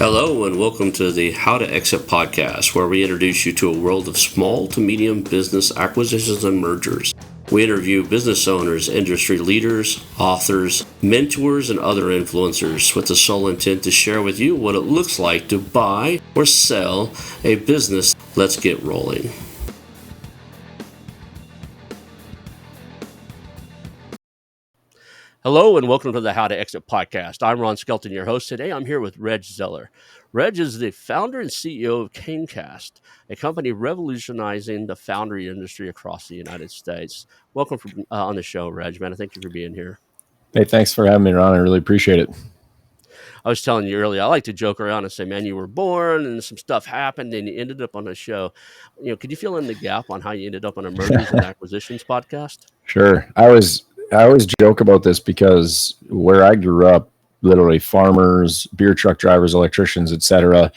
Hello and welcome to the How2Exit podcast, where we introduce you to a world of small to medium business acquisitions and mergers. We interview business owners, industry leaders, authors, mentors, and other influencers with the sole intent to share with you what it looks like to buy or sell a business. Let's get rolling. Hello and welcome to the How2Exit podcast. I'm Ron Skelton, your host. Today I'm here with Reg Zeller. Reg is the founder and CEO of CaneKast, a company revolutionizing the foundry industry across the United States. Welcome on the show, Reg, man. Thank you for being here. Hey, thanks for having me, Ron. I really appreciate it. I was telling you earlier, I like to joke around and say, man, you were born and some stuff happened and you ended up on a show. Could you fill in the gap on how you ended up on a mergers and acquisitions podcast? Sure. I always joke about this because where I grew up, literally farmers, beer truck drivers, electricians, etc.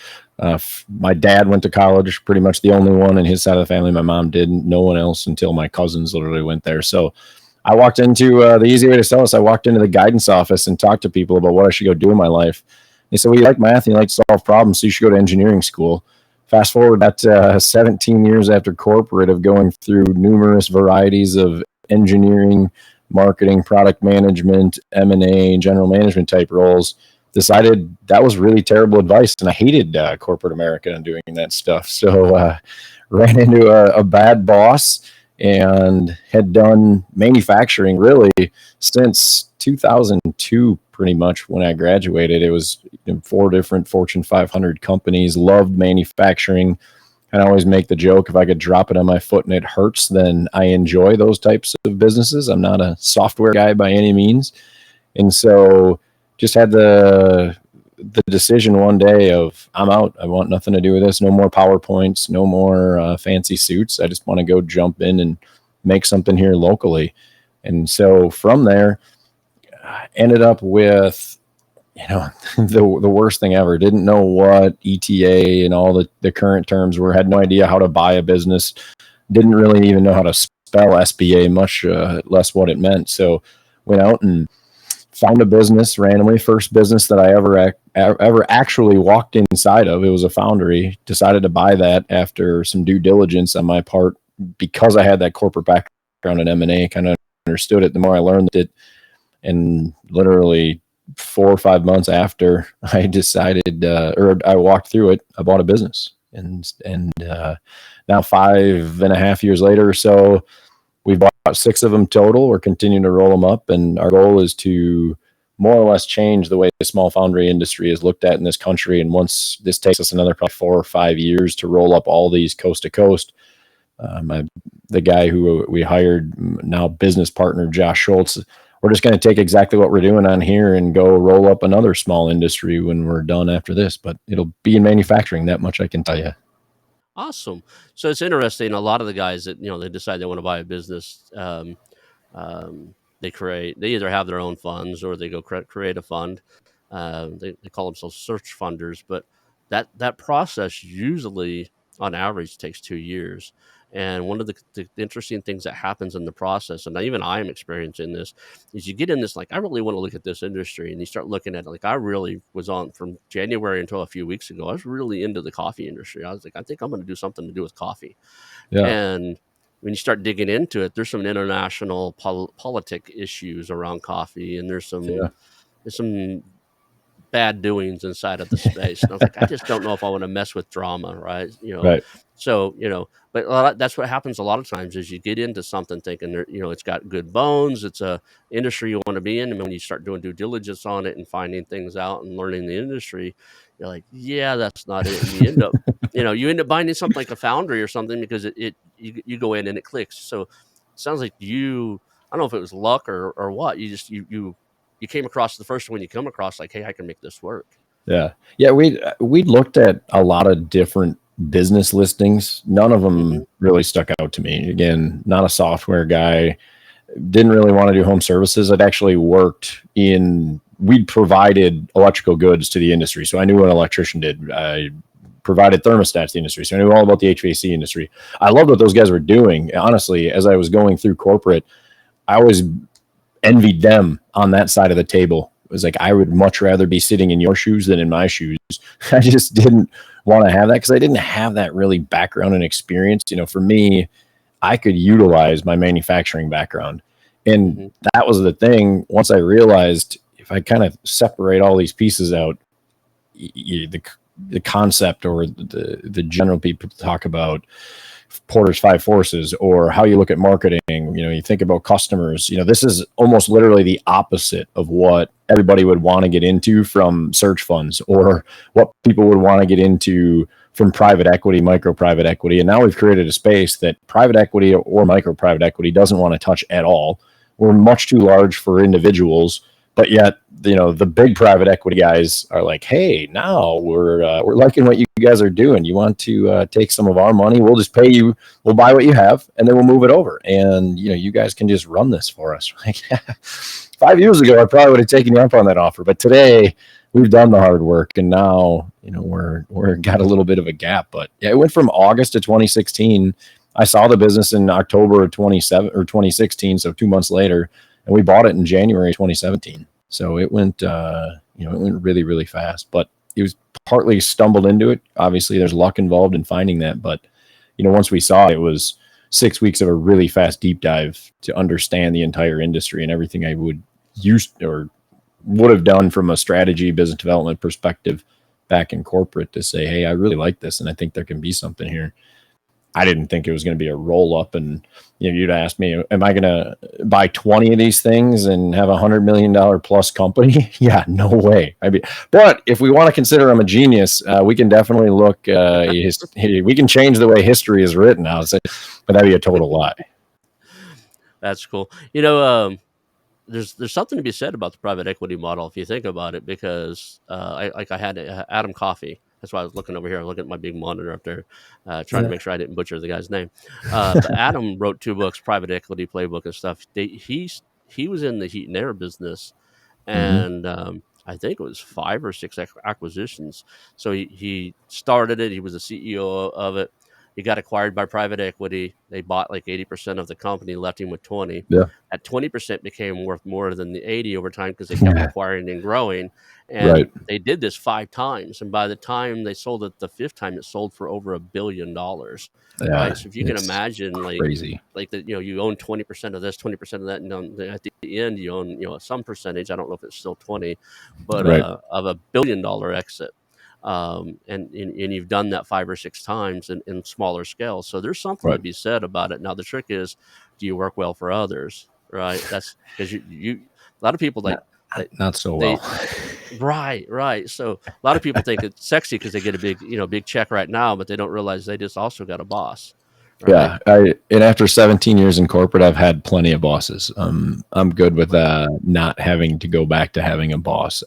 My dad went to college, pretty much the only one in his side of the family. My mom didn't. No one else until my cousins literally went there. So I walked into the easy way to sell this. I walked into the guidance office and talked to people about what I should go do in my life. They said, well, you like math and you like to solve problems, so you should go to engineering school. Fast forward that 17 years after corporate of going through numerous varieties of engineering, marketing, product management, M&A, general management type roles, decided that was really terrible advice. And I hated corporate America and doing that stuff. So ran into a bad boss and had done manufacturing really since 2002, pretty much when I graduated. It was in 4 different Fortune 500 companies, loved manufacturing. And I always make the joke, if I could drop it on my foot and it hurts, then I enjoy those types of businesses. I'm not a software guy by any means. And so just had the decision one day of, I'm out. I want nothing to do with this. No more PowerPoints, no more fancy suits. I just want to go jump in and make something here locally. And so from there, I ended up with the worst thing ever. Didn't know what ETA and all the current terms were. Had no idea how to buy a business. Didn't really even know how to spell SBA, much less what it meant. So went out and found a business randomly. First business that I ever actually walked inside of. It was a foundry. Decided to buy that after some due diligence on my part because I had that corporate background in M&A. Kind of understood it. The more I learned it, and literally 4 or 5 months after I decided, or I walked through it, I bought a business. And now 5.5 years later or so, we've bought 6 of them total. We're continuing to roll them up. And our goal is to more or less change the way the small foundry industry is looked at in this country. And once this takes us another probably 4 or 5 years to roll up all these coast to coast, the guy who we hired, now business partner, Josh Schultz, we're just going to take exactly what we're doing on here and go roll up another small industry when we're done after this. But it'll be in manufacturing, that much I can tell you. Awesome. So it's interesting. A lot of the guys that, they decide they want to buy a business, they either have their own funds or they go create a fund. They call themselves search funders, but that process usually on average takes 2 years. And one of the interesting things that happens in the process, and even I am experiencing this, is you get in this, like, I really want to look at this industry, and you start looking at it. Like, I really was on from January until a few weeks ago. I was really into the coffee industry. I was like, I think I'm going to do something to do with coffee. Yeah. And when you start digging into it, there's some international politic issues around coffee, and there's some bad doings inside of the space. And I was like, I just don't know if I want to mess with drama, right? Right. So, but that's what happens a lot of times is you get into something thinking, it's got good bones. It's a industry you want to be in. And when you start doing due diligence on it and finding things out and learning the industry, you're like, yeah, that's not it. And you end up buying something like a foundry or something because you go in and it clicks. So it sounds like I don't know if it was luck or what, you came across the first one you come across, like, hey, I can make this work. Yeah. We looked at a lot of different business listings. None of them really stuck out to me. Again, not a software guy. Didn't really want to do home services. I'd actually worked we'd provided electrical goods to the industry. So I knew what an electrician did. I provided thermostats to the industry. So I knew all about the HVAC industry. I loved what those guys were doing. Honestly, as I was going through corporate, I always envied them on that side of the table was like, I would much rather be sitting in your shoes than in my shoes. I just didn't want to have that because I didn't have that really background and experience. For me, I could utilize my manufacturing background. And Mm-hmm. that was the thing. Once I realized if I kind of separate all these pieces out, the concept or the general people talk about Porter's five forces or how you look at marketing, you think about customers, this is almost literally the opposite of what everybody would want to get into from search funds or what people would want to get into from private equity, micro private equity. And now we've created a space that private equity or micro private equity doesn't want to touch at all. We're much too large for individuals, but yet, the big private equity guys are like, hey, now we're liking what you guys are doing. You want to take some of our money? We'll just pay you. We'll buy what you have, and then we'll move it over. And, you guys can just run this for us. Like 5 years ago, I probably would have taken you up on that offer. But today, we've done the hard work, and now, we're got a little bit of a gap. But yeah, it went from August to 2016. I saw the business in October of 2016, so 2 months later, and we bought it in January 2017. So it went, it went really, really fast. But it was partly stumbled into it. Obviously, there's luck involved in finding that. But once we saw it, it was 6 weeks of a really fast deep dive to understand the entire industry and everything I would use or would have done from a strategy, business development perspective back in corporate to say, hey, I really like this, and I think there can be something here. I didn't think it was going to be a roll up. And, you'd ask me, am I going to buy 20 of these things and have $100 million plus company? Yeah, no way. But if we want to consider I'm a genius, we can definitely look, we can change the way history is written. I'll say, but that'd be a total lie. That's cool. There's something to be said about the private equity model if you think about it, because I had Adam Coffey. That's why I was looking over here. I was looking at my big monitor up there, trying to make sure I didn't butcher the guy's name. But Adam wrote 2 books, Private Equity Playbook and stuff. He was in the heat and air business, and I think it was 5 or 6 acquisitions. So he started it. He was the CEO of it. He got acquired by private equity. They bought like 80% of the company, left him with 20. Yeah. That 20% became worth more than the 80 over time because they kept acquiring and growing. And Right. they did this 5 times. And by the time they sold it the 5th time, it sold for over $1 billion. Yeah, Right. So if you can imagine, crazy. you own 20% of this, 20% of that, and at the end you own, some percentage. I don't know if it's still 20, but Right. of $1 billion exit. And you've done that 5 or 6 times in smaller scale. So there's something to be said about it. Now the trick is, do you work well for others? Right. That's because you a lot of people not so well. Right. So a lot of people think it's sexy because they get a big check right now, but they don't realize they just also got a boss. Right? Yeah, and after 17 years in corporate, I've had plenty of bosses. I'm good with not having to go back to having a boss.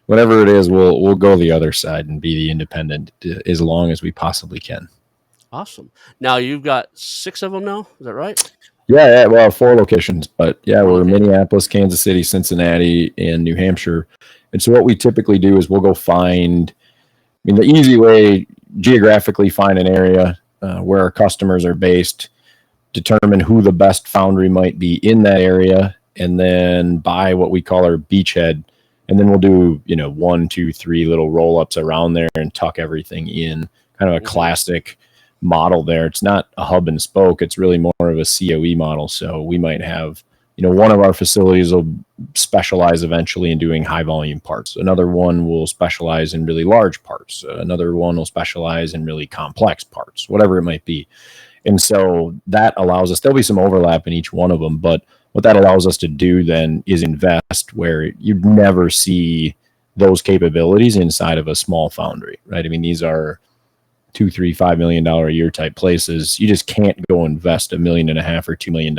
Whatever it is, we'll go the other side and be the independent as long as we possibly can. Awesome. Now you've got 6 of them now. Is that right? Yeah. Well, 4 locations, but yeah, we're Minneapolis, Kansas City, Cincinnati, and New Hampshire. And so what we typically do is we'll go find. The easy way, geographically find an area where our customers are based, determine who the best foundry might be in that area, and then buy what we call our beachhead. And then we'll do, 1, 2, 3 little roll-ups around there and tuck everything in. Kind of a classic model there. It's not a hub and spoke. It's really more of a COE model. So we might have, one of our facilities will specialize eventually in doing high volume parts. Another one will specialize in really large parts. Another one will specialize in really complex parts, whatever it might be. And so that allows us, there'll be some overlap in each one of them, but what that allows us to do then is invest where you'd never see those capabilities inside of a small foundry, right? These are $2, $3, $5 million a year type places. You just can't go invest $1.5 million or $2 million.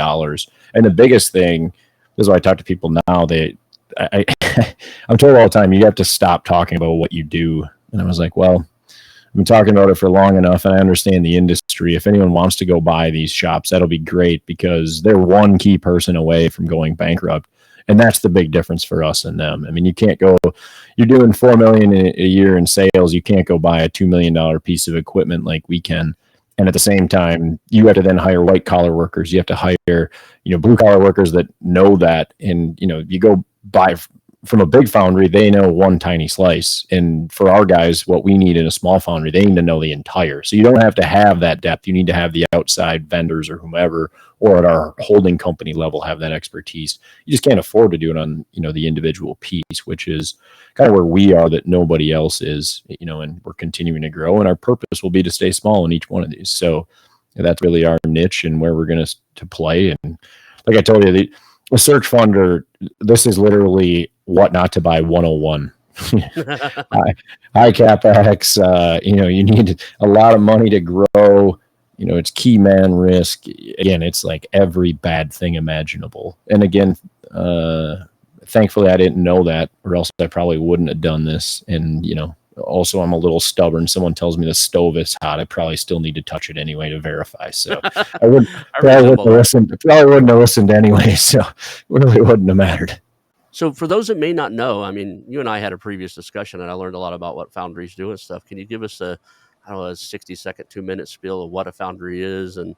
And the biggest thing, this is why I talk to people now, I'm told all the time, you have to stop talking about what you do. And I was like, well, I've been talking about it for long enough and I understand the industry. If anyone wants to go buy these shops, that'll be great because they're one key person away from going bankrupt. And that's the big difference for us and them. You can't go, you're doing $4 million a year in sales. You can't go buy a $2 million piece of equipment like we can. And at the same time, you have to then hire white collar workers. You have to hire, blue collar workers that know that. And, you go buy from a big foundry, they know one tiny slice. And for our guys, what we need in a small foundry, they need to know the entire. So you don't have to have that depth. You need to have the outside vendors or whomever, or at our holding company level, have that expertise. You just can't afford to do it on, the individual piece, which is kind of where we are that nobody else is, and we're continuing to grow. And our purpose will be to stay small in each one of these. So that's really our niche and where we're going to play. And like I told you, the search funder, this is literally what not to buy 101. high capex, you need a lot of money to grow. It's key man risk. Again, it's like every bad thing imaginable. And again, thankfully I didn't know that, or else I probably wouldn't have done this. And, also I'm a little stubborn. Someone tells me the stove is hot, I probably still need to touch it anyway to verify. So I probably wouldn't have listened anyway. So it really wouldn't have mattered. So for those that may not know, I mean, you and I had a previous discussion, and I learned a lot about what foundries do and stuff. Can you give us a 60-second, 2-minute spiel of what a foundry is and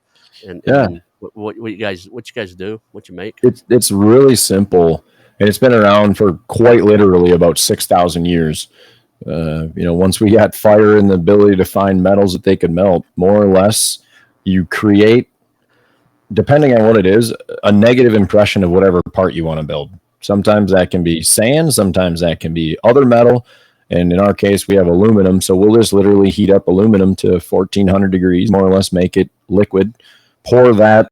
what you guys do, what you make? It's really simple, and it's been around for quite literally about 6,000 years. Once we got fire and the ability to find metals that they could melt, more or less, you create, depending on what it is, a negative impression of whatever part you want to build. Sometimes that can be sand, sometimes that can be other metal. And in our case, we have aluminum. So we'll just literally heat up aluminum to 1400 degrees, more or less make it liquid, pour that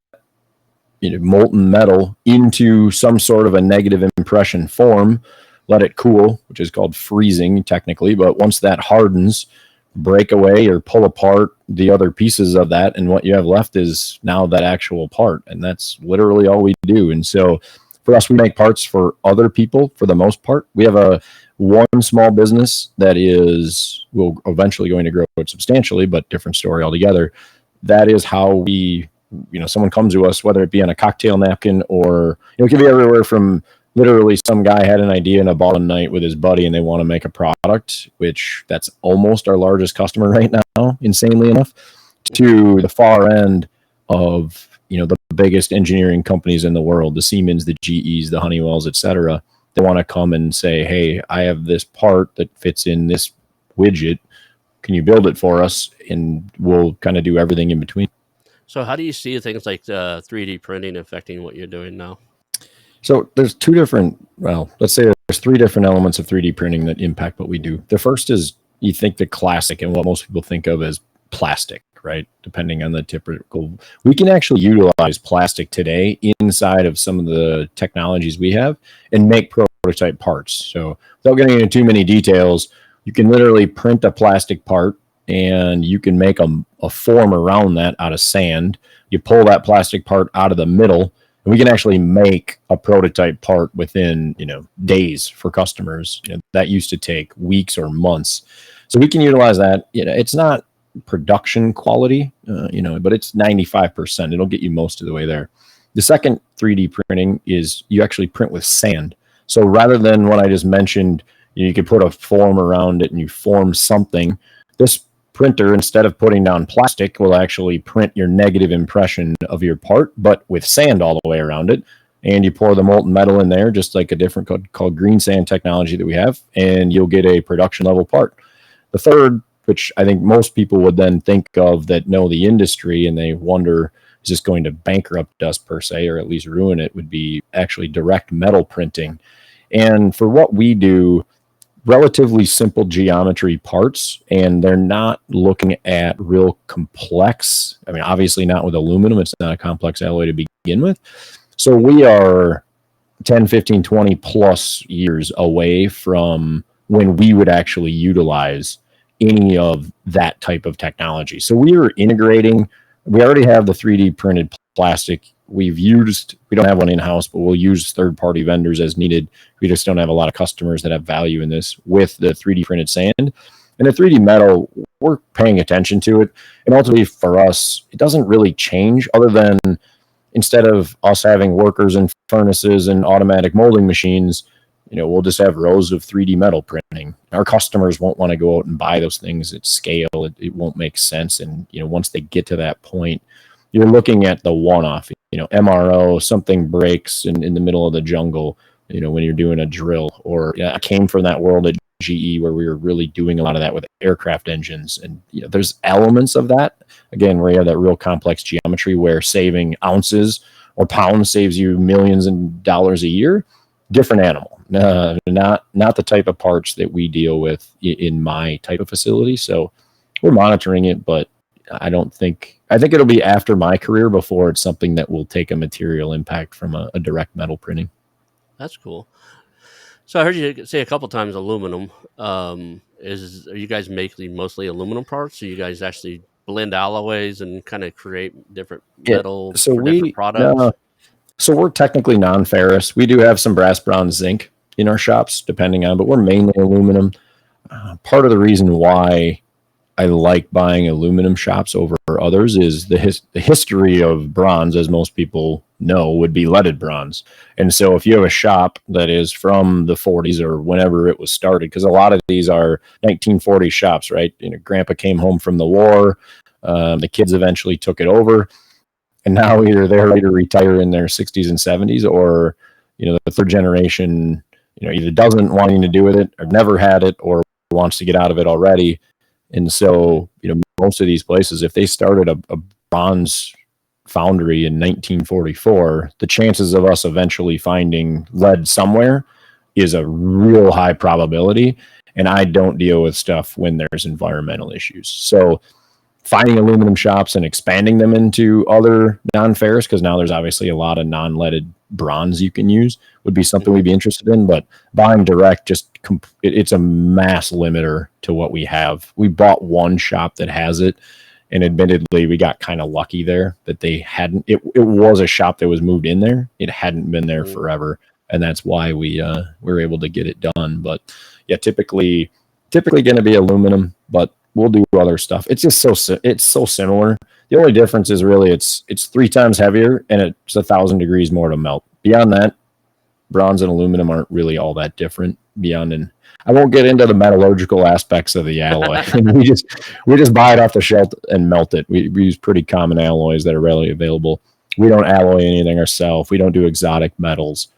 molten metal into some sort of a negative impression form, let it cool, which is called freezing technically. But once that hardens, break away or pull apart the other pieces of that. And what you have left is now that actual part. And that's literally all we do. And so for us, we make parts for other people for the most part. We have one small business that we're eventually going to grow it substantially, but different story altogether. That is how we, someone comes to us, whether it be on a cocktail napkin or, it can be everywhere from literally some guy had an idea in a bar one night with his buddy and they want to make a product, which that's almost our largest customer right now, insanely enough, to the far end of, the biggest engineering companies in the world, the Siemens, the GEs, the Honeywells, etc. They want to come and say, hey, I have this part that fits in this widget. Can you build it for us? And we'll kind of do everything in between. So how do you see things like 3D printing affecting what you're doing now? So there's let's say there's 3 different elements of 3D printing that impact what we do. The first is, you think the classic and what most people think of as plastic, right? Depending on the typical, we can actually utilize plastic today inside of some of the technologies we have and make prototype parts. So without getting into too many details, you can literally print a plastic part and you can make a form around that out of sand. You pull that plastic part out of the middle, and we can actually make a prototype part within, days for customers. That used to take weeks or months. So we can utilize that. It's not production quality, but it's 95%. It'll get you most of the way there. The second 3D printing is you actually print with sand. So rather than what I just mentioned, you could put a form around it and you form something. This printer, instead of putting down plastic, will actually print your negative impression of your part, but with sand all the way around it. And you pour the molten metal in there, just like a different called green sand technology that we have, and you'll get a production level part. The third, which I think most people would then think of that know the industry and they wonder, is this going to bankrupt us per se, or at least ruin it, would be actually direct metal printing. And for what we do, relatively simple geometry parts, and they're not looking at real complex. I mean, obviously not with aluminum. It's not a complex alloy to begin with. So we are 10, 15, 20 plus years away from when we would actually utilize any of that type of technology. So we are integrating, we already have the 3D printed plastic. We don't have one in-house, but we'll use third-party vendors as needed. We just don't have a lot of customers that have value in this with the 3D printed sand. And the 3D metal, we're paying attention to it. And ultimately for us, it doesn't really change other than instead of us having workers and furnaces and automatic molding machines, we'll just have rows of 3D metal printing. Our customers won't want to go out and buy those things at scale. It won't make sense. And, once they get to that point, you're looking at the one-off, MRO, something breaks in the middle of the jungle. when you're doing a drill. Or I came from that world at GE where we were really doing a lot of that with aircraft engines. And there's elements of that, again, where you have that real complex geometry where saving ounces or pounds saves you millions of dollars a year. Different animal, not the type of parts that we deal with in my type of facility. So we're monitoring it, but I think it'll be after my career before it's something that will take a material impact from a direct metal printing. That's cool. So I heard you say a couple times aluminum. Are you guys making mostly aluminum parts? Or you guys actually blend alloys and kind of create different Yeah. metal So for different products? So we're technically non-ferrous. We do have some brass, bronze, zinc in our shops, depending on, but we're mainly aluminum. Part of the reason why I like buying aluminum shops over others is the history of bronze, as most people know, would be leaded bronze. And so if you have a shop that is from the 40s or whenever it was started, because a lot of these are 1940s shops, right? Grandpa came home from the war. The kids eventually took it over. And now either they're ready to retire in their 60s and 70s, or the third generation either doesn't want anything to do with it, or never had it, or wants to get out of it already. And so most of these places, if they started a bronze foundry in 1944, the chances of us eventually finding lead somewhere is a real high probability. And I don't deal with stuff when there's environmental issues. So finding aluminum shops and expanding them into other non-ferrous, because now there's obviously a lot of non-leaded bronze you can use, would be something we'd be interested in. But buying direct, it's a mass limiter to what we have. We bought one shop that has it, and admittedly we got kind of lucky there that they hadn't, it was a shop that was moved in there. It hadn't been there forever, and that's why we were able to get it done. But yeah, typically going to be aluminum, but we'll do other stuff. It's just so similar. The only difference is really it's 3 times heavier and it's 1,000 degrees more to melt. Beyond that, bronze and aluminum aren't really all that different. And I won't get into the metallurgical aspects of the alloy. we just buy it off the shelf and melt it. We use pretty common alloys that are readily available. We don't alloy anything ourselves. We don't do exotic metals.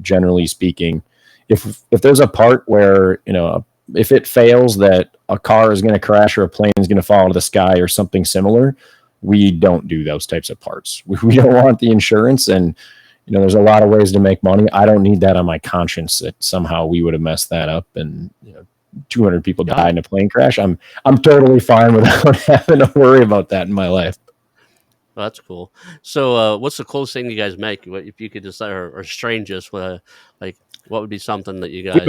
Generally speaking, if there's a part where if it fails that a car is going to crash or a plane is going to fall out of the sky or something similar, we don't do those types of parts. We don't want the insurance, and there's a lot of ways to make money. I don't need that on my conscience that somehow we would have messed that up and 200 people died in a plane crash. I'm totally fine without having to worry about that in my life. Well, that's cool. So what's the coolest thing you guys make? If you could decide, or strangest, like what would be something that you guys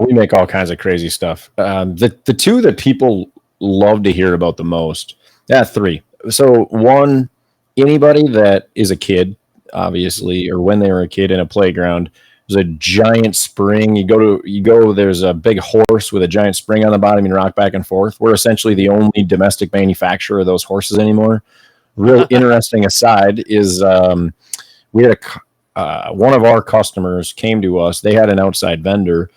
we make all kinds of crazy stuff. The two that people love to hear about the most, 3. So one, anybody that is a kid, obviously, or when they were a kid in a playground, there's a giant spring. You go, there's a big horse with a giant spring on the bottom and rock back and forth. We're essentially the only domestic manufacturer of those horses anymore. Real interesting aside is we had one of our customers came to us. They had an outside vendor,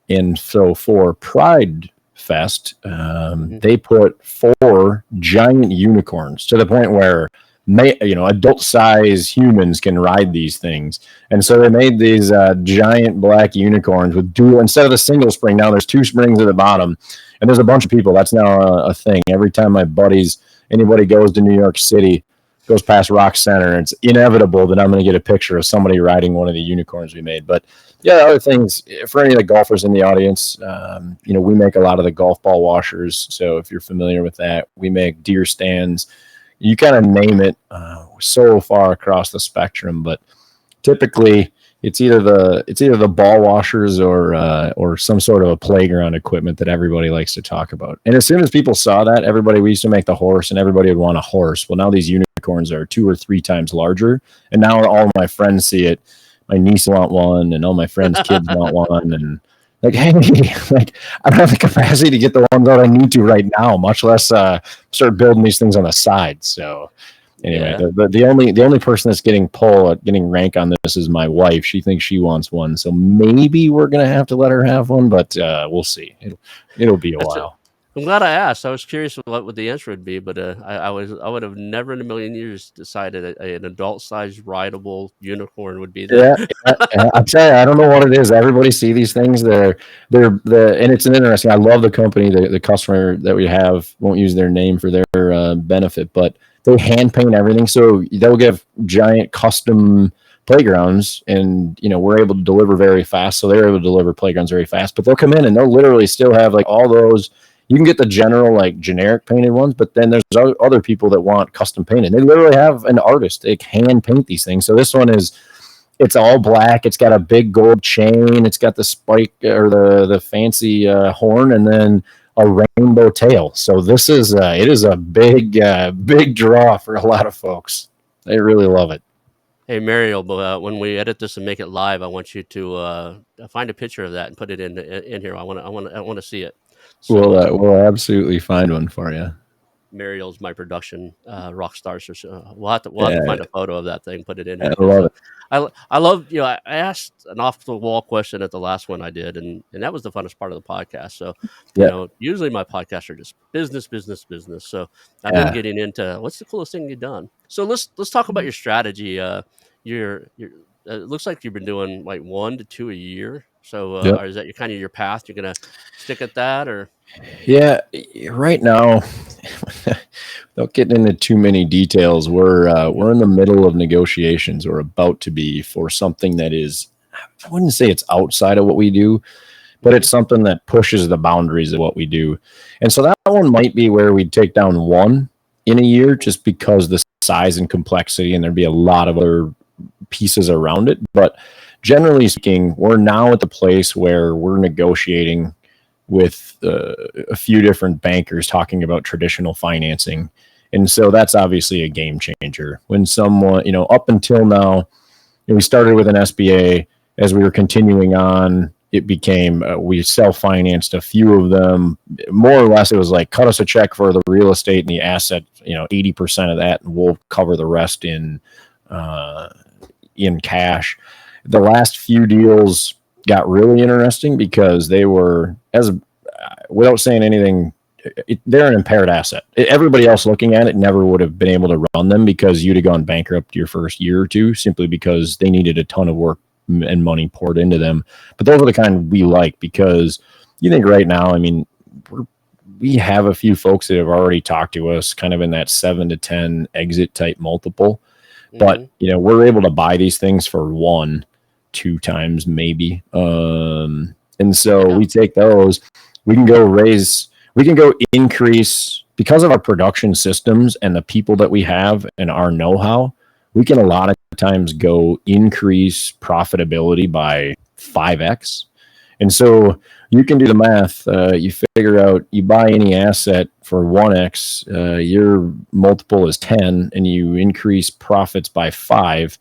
and so for Pride Fest, they put 4 giant unicorns to the point where adult size humans can ride these things. And so they made these giant black unicorns with dual, instead of a single spring, now there's 2 springs at the bottom. And there's a bunch of people. That's now a thing. Every time anybody goes to New York City, goes past Rock Center, it's inevitable that I'm going to get a picture of somebody riding one of the unicorns we made. But yeah, other things for any of the golfers in the audience, we make a lot of the golf ball washers. So if you're familiar with that, we make deer stands. You kind of name it, so far across the spectrum. But typically, it's either the ball washers or some sort of a playground equipment that everybody likes to talk about. And as soon as people saw that, we used to make the horse, and everybody would want a horse. Well, now these unicorns are 2 or 3 times larger, and now all my friends see it. My niece want one, and all my friends' kids want one, and like, hey, like I don't have the capacity to get the ones that I need to right now, much less start building these things on the side. So anyway, the only person that's getting rank on this is my wife. She thinks she wants one, so maybe we're gonna have to let her have one, but we'll see. It'll be a while. I'm glad I asked. I was curious what the answer would be, but I would have never in a million years decided an adult-sized rideable unicorn would be there. Yeah. I tell you, I don't know what it is. Everybody see these things. And it's an interesting. I love the company. The customer that we have won't use their name for their benefit, but they hand paint everything. So they'll give giant custom playgrounds, and we're able to deliver very fast. So they're able to deliver playgrounds very fast. But they'll come in and they'll literally still have like all those. You can get the general like generic painted ones, but then there's other people that want custom painted. They literally have an artist. They hand paint these things. So this one it's all black. It's got a big gold chain. It's got the spike or the fancy horn, and then a rainbow tail. So it is a big draw for a lot of folks. They really love it. Hey Mario, when we edit this and make it live, I want you to find a picture of that and put it in here. I want to see it. So We'll absolutely find one for you. Mariel's my production rock star. So we'll have to Yeah, find a photo of that thing, put it in here I because love it. I love I asked an off the wall question at the last one I did, and that was the funnest part of the podcast. So Yeah, usually my podcasts are just business, business, business. So I've been yeah, getting into what's the coolest thing you've done. So let's talk about your strategy. You're it looks like you've been doing like 1 to 2 a year. So yeah. or is that your kind of your path? You're gonna stick at that or? Yeah, right now, without getting into too many details, we're in the middle of negotiations, or about to be, for something that is, I wouldn't say it's outside of what we do, but Mhm. it's something that pushes the boundaries of what we do. And so that one might be where we'd take down one in a year, just because the size and complexity, and there'd be a lot of other pieces around it. But generally speaking, we're now at the place where we're negotiating with a few different bankers talking about traditional financing. And so that's obviously a game changer. When someone, up until now, we started with an SBA. As we were continuing on, it became we self-financed a few of them. More or less, it was like, cut us a check for the real estate and the asset, 80% of that, and we'll cover the rest in cash. The last few deals got really interesting because they were, as without saying anything, they're an impaired asset. Everybody else looking at it never would have been able to run them, because you'd have gone bankrupt your first year or two, simply because they needed a ton of work and money poured into them. But those are the kind we like, because you think right now, I mean, we have a few folks that have already talked to us kind of in that 7 to 10 exit type multiple. But Mhm. we're able to buy these things for 1, 2 times maybe. And so Yeah. we take those. We can go increase, because of our production systems and the people that we have and our know-how. We can a lot of times go increase profitability by 5x. And so you can do the math. You figure out, you buy any asset for 1x, your multiple is 10, and you increase profits by 5.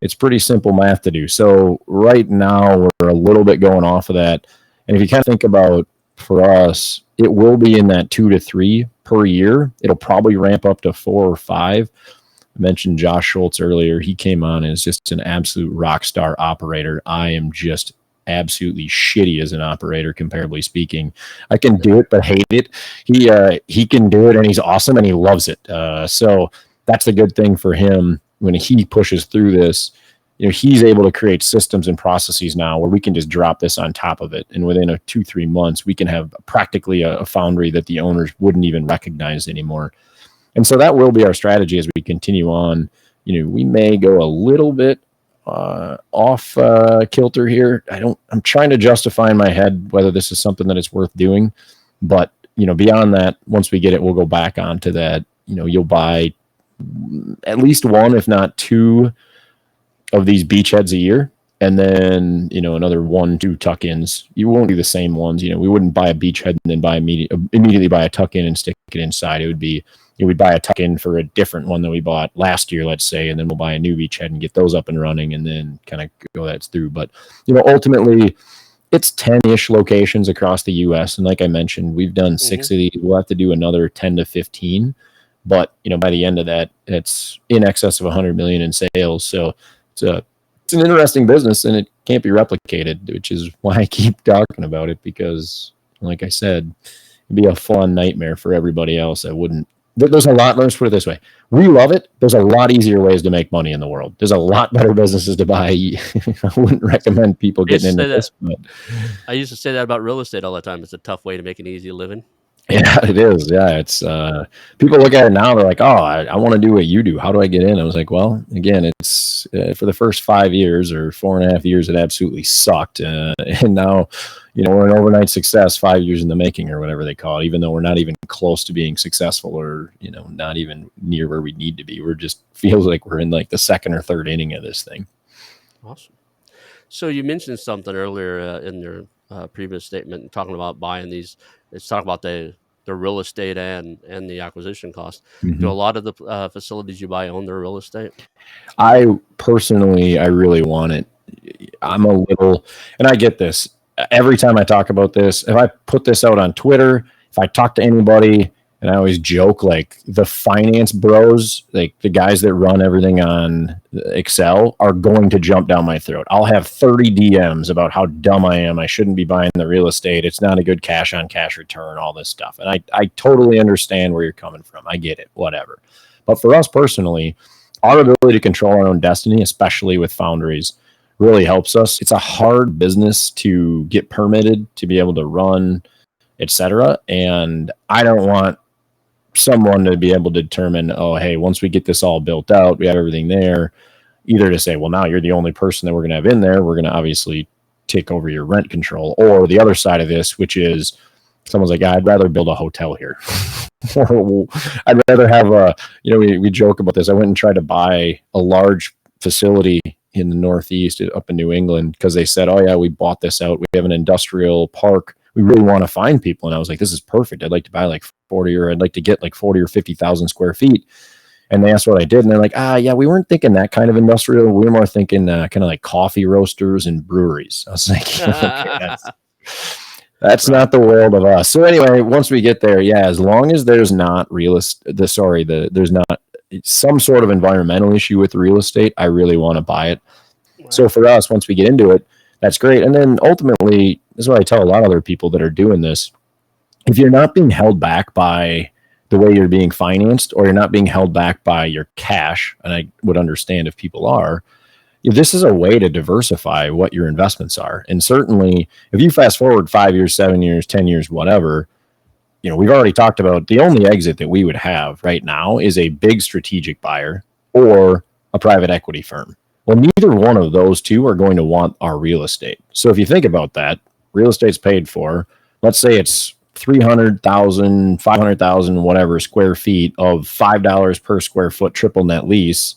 It's pretty simple math to do. So right now, we're a little bit going off of that. And if you kind of think about, for us, it will be in that 2 to 3 per year. It'll probably ramp up to 4 or 5. I mentioned Josh Schultz earlier. He came on and is just an absolute rock star operator. I am just absolutely shitty as an operator, comparably speaking. I can do it, but hate it. He can do it, and he's awesome, and he loves it. So that's the good thing for him. When he pushes through this, he's able to create systems and processes now where we can just drop this on top of it, and within 2-3 months, we can have practically a foundry that the owners wouldn't even recognize anymore. And so that will be our strategy as we continue on. We may go a little bit off kilter here. I'm trying to justify in my head whether this is something that it's worth doing. But, beyond that, once we get it, we'll go back onto that. You'll buy at least 1, if not 2 of these beachheads a year. And then, another 1-2 tuck-ins. You won't do the same ones. We wouldn't buy a beachhead and then immediately buy a tuck-in and stick it inside. It would be, we'd buy a tuck-in for a different one that we bought last year, let's say, and then we'll buy a new beachhead and get those up and running, and then kind of go that through. But, ultimately, it's 10-ish locations across the U.S. And like I mentioned, we've done 6 Mhm. of these. We'll have to do another 10 to 15. But, by the end of that, it's in excess of 100 million in sales. So it's an interesting business, and it can't be replicated, which is why I keep talking about it, because, like I said, It'd be a fun nightmare for everybody else. I wouldn't. There's a lot. Let's put it this way: we love it. There's a lot easier ways to make money in the world. There's a lot better businesses to buy. I wouldn't recommend people getting into this, but I used to say that about real estate all the time. It's a tough way to make an easy living. yeah, it is. Yeah, it's people look at it now. They're like, "Oh, I want to do what you do. How do I get in?" I was like, "Well, again, it's for the first 5 years or 4.5 years, it absolutely sucked, and now, we're an overnight success, 5 years in the making, or whatever they call it. Even though we're not even close to being successful, or not even near where we need to be. We're just feels like we're in like the second or third inning of this thing." Awesome. So you mentioned something earlier in your previous statement, talking about buying these. Let's talk about the real estate and the acquisition cost. Do a Mhm. lot of the facilities you buy own their real estate? I personally, I really want it. I'm a little, and I get this every time I talk about this. If I put this out on Twitter, if I talk to anybody, and I always joke, like the finance bros, like the guys that run everything on Excel, are going to jump down my throat. I'll have 30 DMs about how dumb I am. I shouldn't be buying the real estate. It's not a good cash on cash return, all this stuff. And I totally understand where you're coming from. I get it, whatever. But for us personally, our ability to control our own destiny, especially with Foundries, really helps us. It's a hard business to get permitted, to be able to run, etc. And I don't want someone to be able to determine, oh, hey, once we get this all built out, we have everything there, either to say, well, now you're the only person that we're going to have in there. We're going to obviously take over your rent control. Or the other side of this, which is someone's like, I'd rather build a hotel here. Or I'd rather have we joke about this. I went and tried to buy a large facility in the Northeast up in New England because they said, oh, yeah, we bought this out. We have an industrial park. We really want to find people. And I was like, this is perfect. I'd like to buy like 40, or I'd like to get like 40 or 50,000 square feet. And they asked what I did. And they're like, yeah, we weren't thinking that kind of industrial. We were more thinking kind of like coffee roasters and breweries. I was like, okay, that's right. Not the world of us. So anyway, once we get there, yeah, as long as there's not there's not some sort of environmental issue with real estate, I really want to buy it. Wow. So for us, once we get into it, that's great. And then ultimately, this is what I tell a lot of other people that are doing this. If you're not being held back by the way you're being financed, or you're not being held back by your cash, and I would understand if people are, this is a way to diversify what your investments are. And certainly, if you fast forward 5 years, 7 years, 10 years, whatever, we've already talked about the only exit that we would have right now is a big strategic buyer or a private equity firm. Well, neither one of those two are going to want our real estate. So if you think about that, real estate's paid for. Let's say it's 300,000, 500,000, whatever square feet of $5 per square foot triple net lease.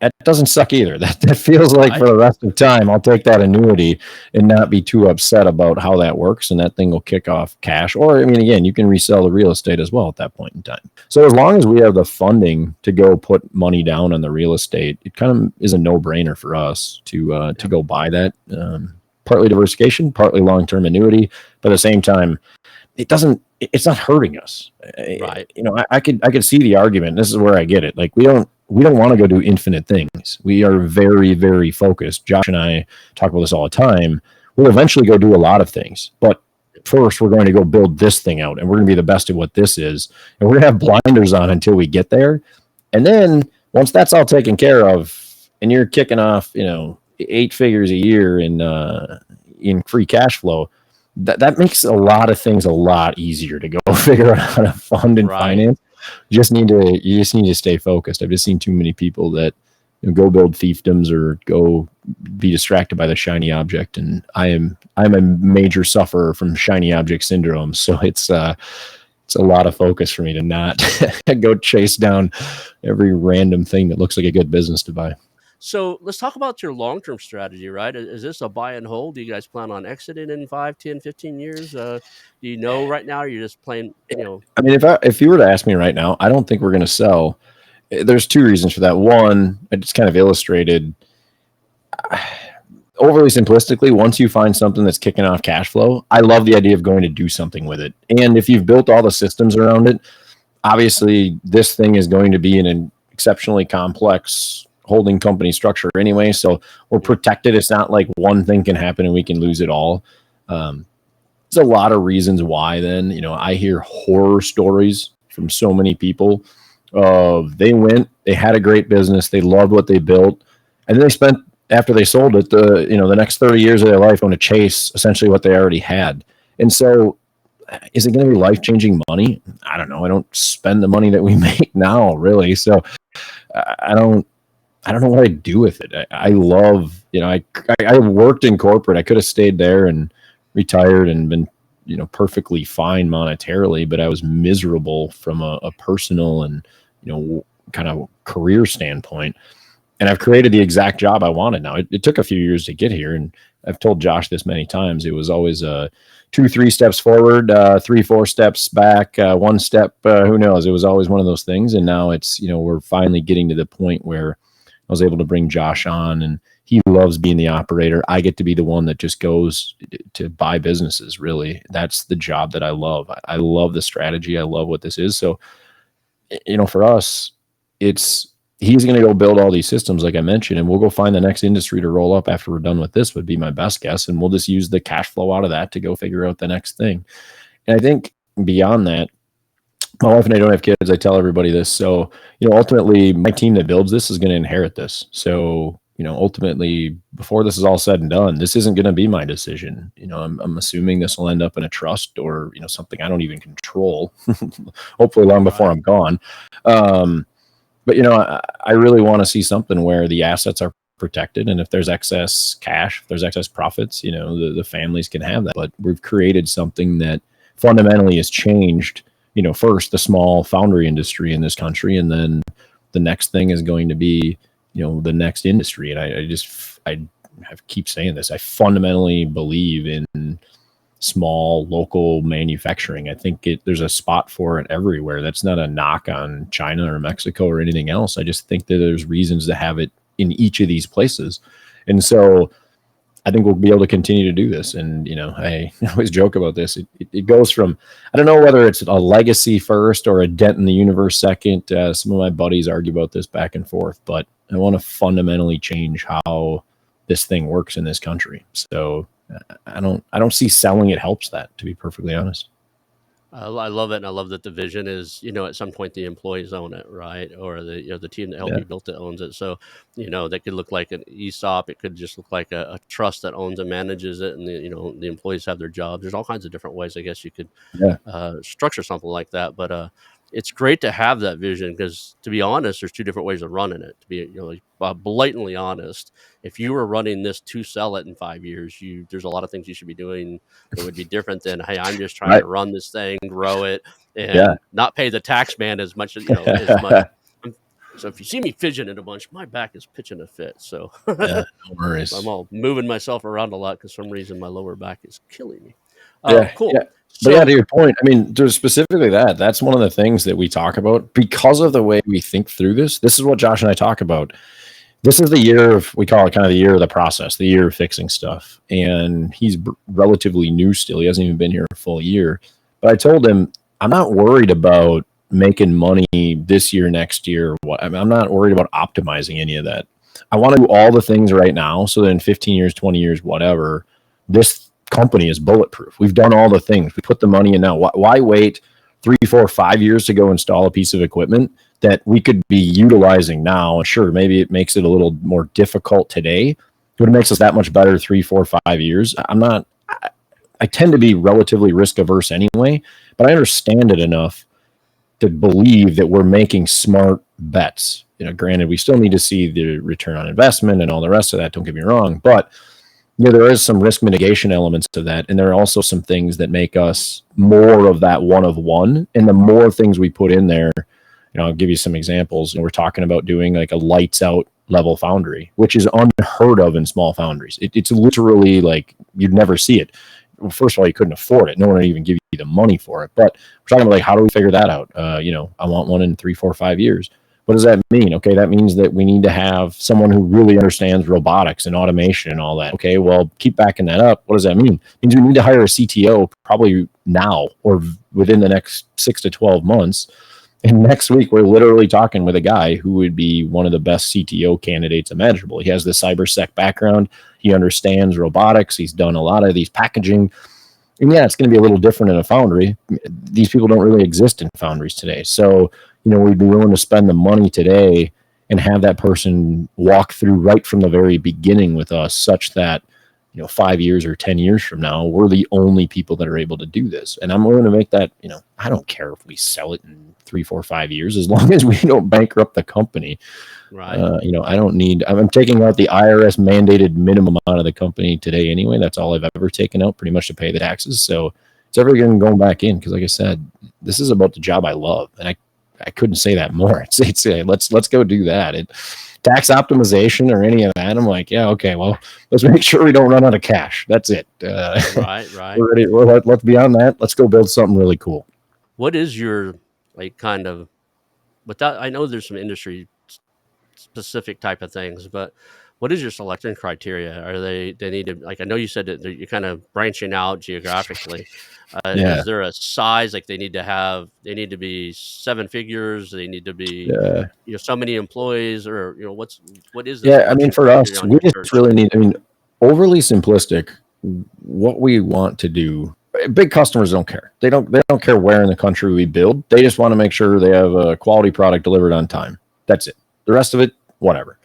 That doesn't suck either. That feels like for the rest of time, I'll take that annuity and not be too upset about how that works. And that thing will kick off cash. Or, again, you can resell the real estate as well at that point in time. So as long as we have the funding to go put money down on the real estate, it kind of is a no-brainer for us to go buy that. Partly diversification, partly long-term annuity. But at the same time, it's not hurting us. Right. I could see the argument. This is where I get it. Like we don't want to go do infinite things. We are very, very focused. Josh and I talk about this all the time. We'll eventually go do a lot of things, but first we're going to go build this thing out, and we're going to be the best at what this is. And we're going to have blinders on until we get there. And then once that's all taken care of, and you're kicking off, 8 figures a year in free cash flow, that makes a lot of things a lot easier to go figure out how to fund and finance. You just need to stay focused. I've just seen too many people that go build fiefdoms or go be distracted by the shiny object, and I'm a major sufferer from shiny object syndrome. So it's a lot of focus for me to not go chase down every random thing that looks like a good business to buy. So let's talk about your long-term strategy, right? Is this a buy and hold? Do you guys plan on exiting in 5, 10, 15 years? Do you know right now, or you're just playing, if you were to ask me right now, I don't think we're going to sell. There's 2 reasons for that. One, it's kind of illustrated overly simplistically. Once you find something that's kicking off cash flow, I love the idea of going to do something with it. And if you've built all the systems around it, obviously this thing is going to be an exceptionally complex holding company structure anyway, so we're protected. It's not like one thing can happen and we can lose it all. there's a lot of reasons why. Then, I hear horror stories from so many people of they had a great business, they loved what they built, and then they spent, after they sold it, the next 30 years of their life going to chase essentially what they already had. And so, is it going to be life-changing money? I don't know. I don't spend the money that we make now, really. So I don't know what I do with it. I love, I worked in corporate. I could have stayed there and retired and been, perfectly fine monetarily, but I was miserable from a personal and, kind of career standpoint. And I've created the exact job I wanted now. It took a few years to get here. And I've told Josh this many times. It was always 2-3 steps forward, 3-4 steps back, 1 step, who knows? It was always one of those things. And now it's, we're finally getting to the point where I was able to bring Josh on, and he loves being the operator. I get to be the one that just goes to buy businesses, really. That's the job that I love. I love the strategy. I love what this is. So, for us, he's going to go build all these systems, like I mentioned, and we'll go find the next industry to roll up after we're done with this, would be my best guess. And we'll just use the cash flow out of that to go figure out the next thing. And I think beyond that, my wife and I don't have kids. I tell everybody this. So, ultimately my team that builds this is going to inherit this. So, ultimately, before this is all said and done, this isn't going to be my decision. I'm assuming this will end up in a trust or, something I don't even control, hopefully long before I'm gone. But, I really want to see something where the assets are protected. And if there's excess cash, if there's excess profits, the families can have that. But we've created something that fundamentally has changed, first the small foundry industry in this country. And then the next thing is going to be, the next industry. And I keep saying this. I fundamentally believe in small local manufacturing. I think there's a spot for it everywhere. That's not a knock on China or Mexico or anything else. I just think that there's reasons to have it in each of these places. And so I think we'll be able to continue to do this. And, I always joke about this. It goes from, I don't know whether it's a legacy first or a dent in the universe second. Some of my buddies argue about this back and forth, but I want to fundamentally change how this thing works in this country. So I don't see selling it helps that, to be perfectly honest. I love it, and I love that the vision is, at some point the employees own it, right? Or the team that helped you build it owns it. So, that could look like an ESOP. It could just look like a trust that owns and manages it, and the employees have their jobs. There's all kinds of different ways, I guess, you could structure something like that. But it's great to have that vision, because, to be honest, there's 2 different ways of running it. To be blatantly honest, if you were running this to sell it in 5 years, there's a lot of things you should be doing that would be different than, hey, I'm just trying to run this thing, grow it, and not pay the tax man as much as as much. So if you see me fidgeting a bunch, my back is pitching a fit. So no worries. I'm all moving myself around a lot because for some reason my lower back is killing me. Cool. Yeah. So, but to your point, I mean, there's specifically that's one of the things that we talk about because of the way we think through this. This is what Josh and I talk about. This is the year of, we call it kind of the year of the process, the year of fixing stuff. And he's relatively new still. He hasn't even been here a full year. But I told him, I'm not worried about making money this year, next year. I'm not worried about optimizing any of that. I want to do all the things right now so that in 15 years, 20 years, whatever, this company is bulletproof. We've done all the things. We put the money in now. Why wait 3, 4, 5 years to go install a piece of equipment that we could be utilizing now? Sure, maybe it makes it a little more difficult today, but it makes us that much better 3, 4, 5 years. I tend to be relatively risk averse anyway, but I understand it enough to believe that we're making smart bets. Granted, we still need to see the return on investment and all the rest of that. Don't get me wrong, but there is some risk mitigation elements to that. And there are also some things that make us more of that one of one. And the more things we put in there, I'll give you some examples. We're talking about doing like a lights out level foundry, which is unheard of in small foundries. It's literally like you'd never see it. Well, first of all, you couldn't afford it. No one would even give you the money for it. But we're talking about like, how do we figure that out? I want one in 3, 4, 5 years. What does that mean? Okay, that means that we need to have someone who really understands robotics and automation and all that. Okay, well, keep backing that up. What does that mean? It means we need to hire a CTO probably now or within the next 6 to 12 months. And next week, we're literally talking with a guy who would be one of the best CTO candidates imaginable. He has the cybersec background. He understands robotics. He's done a lot of these packaging And yeah, it's going to be a little different in a foundry. These people don't really exist in foundries today. So, we'd be willing to spend the money today and have that person walk through right from the very beginning with us, such that 5 years or 10 years from now, we're the only people that are able to do this. And I'm willing to make that, I don't care if we sell it in 3, 4, 5 years, as long as we don't bankrupt the company. Right. I don't need, I'm taking out the IRS mandated minimum out of the company today anyway. That's all I've ever taken out, pretty much, to pay the taxes. So it's ever going back in, because like I said, this is about the job I love. And I couldn't say that more. It's let's go do that. Tax optimization or any of that, I'm like, yeah, okay, well, let's make sure we don't run out of cash. That's it. Right. We're ready. Let's be on that. Let's go build something really cool. What is your, like, kind of, without, I know there's some industry specific type of things, but what is your selection criteria? Are they need to, like, I know you said that you're kind of branching out geographically. Yeah. Is there a size, like they need to be 7 figures? They need to be, so many employees, or, what is the Yeah. I mean, selection for criteria us, on we your just search? really need, overly simplistic, what we want to do. Big customers don't care. They don't care where in the country we build. They just want to make sure they have a quality product delivered on time. That's it. The rest of it, whatever.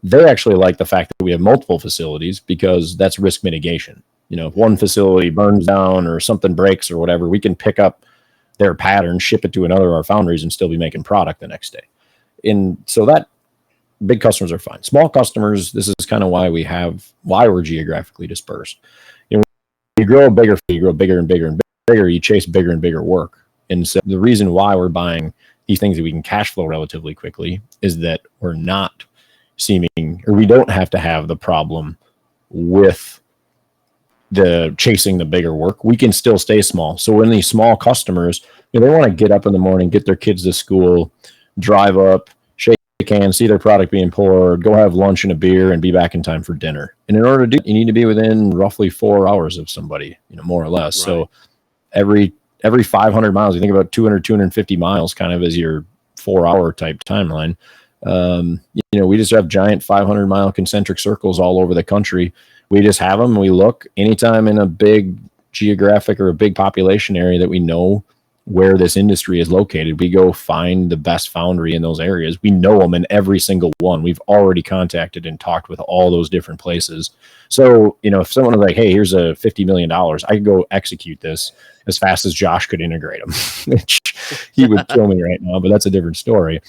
They actually like the fact that we have multiple facilities, because that's risk mitigation. If one facility burns down or something breaks or whatever, we can pick up their pattern, ship it to another of our foundries, and still be making product the next day. And so that, big customers are fine. Small customers, this is kind of why we're geographically dispersed. You grow bigger, you grow bigger and bigger and bigger, you chase bigger and bigger work. And so the reason why we're buying these things that we can cash flow relatively quickly is that we're not we don't have to have the problem with the chasing the bigger work. We can still stay small. So when these small customers, they want to get up in the morning, get their kids to school, drive up, shake hands, see their product being poured, go have lunch and a beer, and be back in time for dinner. And in order to do it, you need to be within roughly 4 hours of somebody, more or less. Right. So every 500 miles, you think about 200, 250 miles kind of as your 4-hour type timeline. We just have giant 500-mile concentric circles all over the country. We just have them. We look anytime in a big geographic or a big population area that we know where this industry is located. We go find the best foundry in those areas. We know them in every single one. We've already contacted and talked with all those different places. So, if someone was like, hey, here's a $50 million, I could go execute this as fast as Josh could integrate them. He would kill me right now, but that's a different story.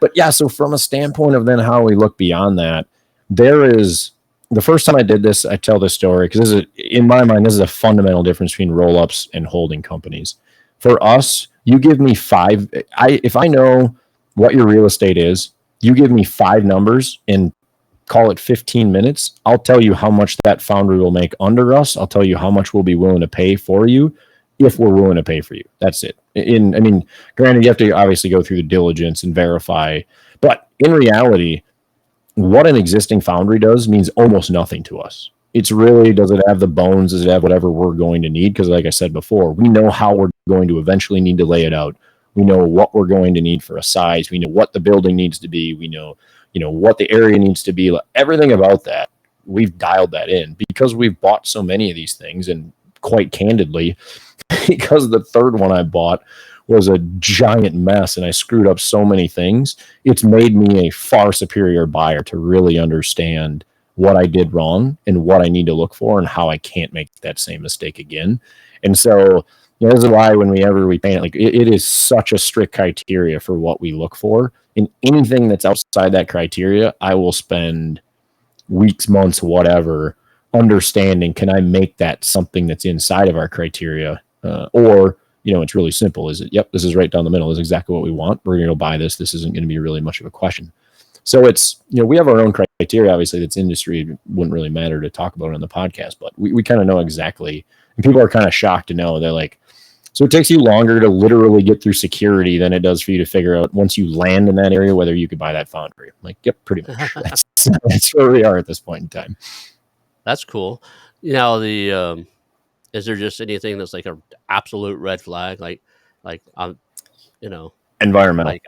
But yeah, so from a standpoint of then how we look beyond that, there is, the first time I did this, I tell this story because in my mind, this is a fundamental difference between roll-ups and holding companies. For us, you give me if I know what your real estate is, you give me 5 numbers and call it 15 minutes, I'll tell you how much that foundry will make under us. I'll tell you how much we'll be willing to pay for you if we're willing to pay for you. That's it. Granted, you have to obviously go through the diligence and verify, but in reality, what an existing foundry does means almost nothing to us. It's really, does it have the bones? Does it have whatever we're going to need? Because like I said before, we know how we're going to eventually need to lay it out. We know what we're going to need for a size. We know what the building needs to be. We know, what the area needs to be. Everything about that, we've dialed that in because we've bought so many of these things. And quite candidly, because the third one I bought was a giant mess and I screwed up so many things, it's made me a far superior buyer to really understand what I did wrong and what I need to look for and how I can't make that same mistake again. And so, this is why whenever we paint it, it is such a strict criteria for what we look for. And anything that's outside that criteria, I will spend weeks, months, whatever, understanding, can I make that something that's inside of our criteria? Or, it's really simple. Is it, yep, this is right down the middle. This is exactly what we want. We're going to buy this. This isn't going to be really much of a question. So it's, we have our own criteria. Obviously, that's industry. It wouldn't really matter to talk about it on the podcast, but we kind of know exactly. And people are kind of shocked to know. They're like, so it takes you longer to literally get through security than it does for you to figure out once you land in that area, whether you could buy that foundry. I'm like, yep, pretty much. That's where we are at this point in time. That's cool. Is there just anything that's like an absolute red flag? Environmental.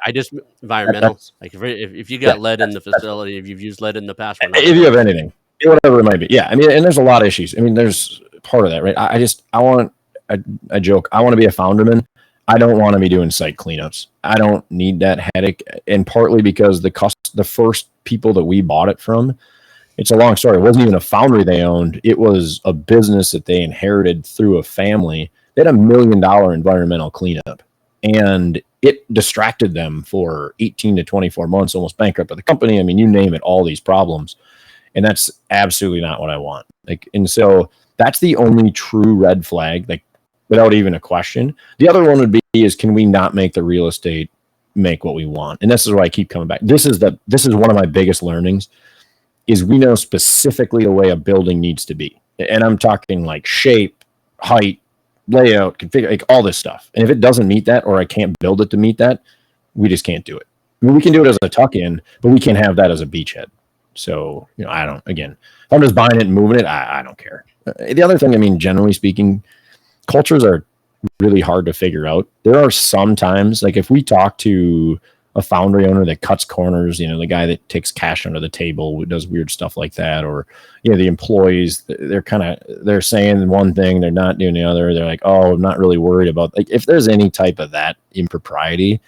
Environmental. Like if you got lead in the facility, if you've used lead in the past, if you have anything, whatever it might be. Yeah. And there's a lot of issues. There's part of that, right? I want I joke, I want to be a founderman. I don't want to be doing site cleanups. I don't need that headache. And partly because the first people that we bought it from, it's a long story. It wasn't even a foundry they owned. It was a business that they inherited through a family. They had $1 million environmental cleanup, and it distracted them for 18 to 24 months, almost bankrupted the company. I mean, you name it, all these problems. And that's absolutely not what I want. Like, and so that's the only true red flag, like without even a question. The other one would be is, can we not make the real estate make what we want? And this is where I keep coming back. This is one of my biggest learnings is we know specifically the way a building needs to be. And I'm talking like shape, height, layout, configure, like all this stuff. And if it doesn't meet that, or I can't build it to meet that, we just can't do it. I mean, we can do it as a tuck-in, but we can't have that as a beachhead. So, I don't, again, if I'm just buying it and moving it, I don't care. The other thing, I mean, generally speaking, cultures are really hard to figure out. There are some times, like if we talk to a foundry owner that cuts corners, the guy that takes cash under the table, does weird stuff like that, or, the employees, they're saying one thing, they're not doing the other. They're like, oh, I'm not really worried about, like, if there's any type of that impropriety,